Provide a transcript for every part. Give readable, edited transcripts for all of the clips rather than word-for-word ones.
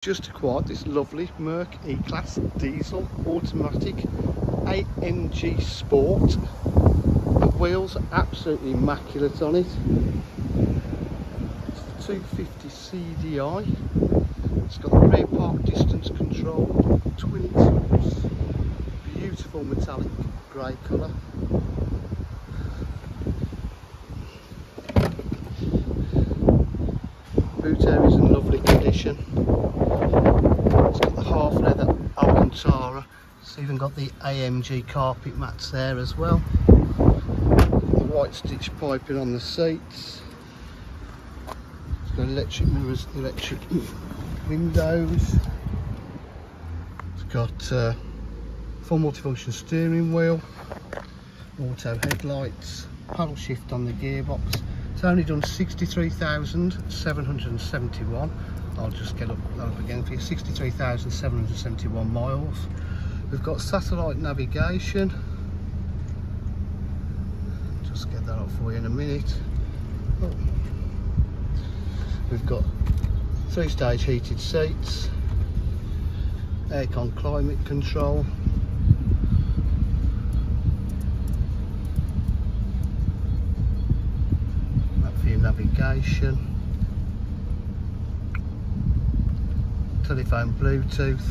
Just acquired this lovely Merc E-Class diesel automatic AMG Sport. The wheels are absolutely immaculate on it. It's the 250 CDI. It's got the rear park distance control, twin exhausts, beautiful metallic grey colour. Boot area is in lovely condition. It's got the half leather Alcantara. It's even got the AMG carpet mats there as well. The white stitch piping on the seats. It's got electric mirrors, electric windows. It's got full multifunction steering wheel, auto headlights, paddle shift on the gearbox. It's only done 63,771. I'll just get up again for you. 63,771 miles. We've got satellite navigation. Just get that up for you in a minute. Oh. We've got 3-stage heated seats, aircon climate control. Navigation, telephone, Bluetooth.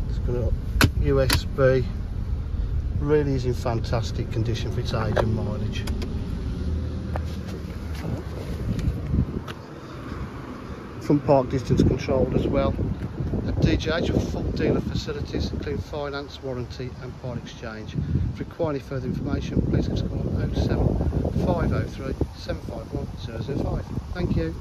It's got USB. Really is in fantastic condition for its age and mileage. Front park distance controlled as well. At DJH with full dealer facilities, including finance, warranty and part exchange. If you require any further information, please call on 07503 751 005. Thank you.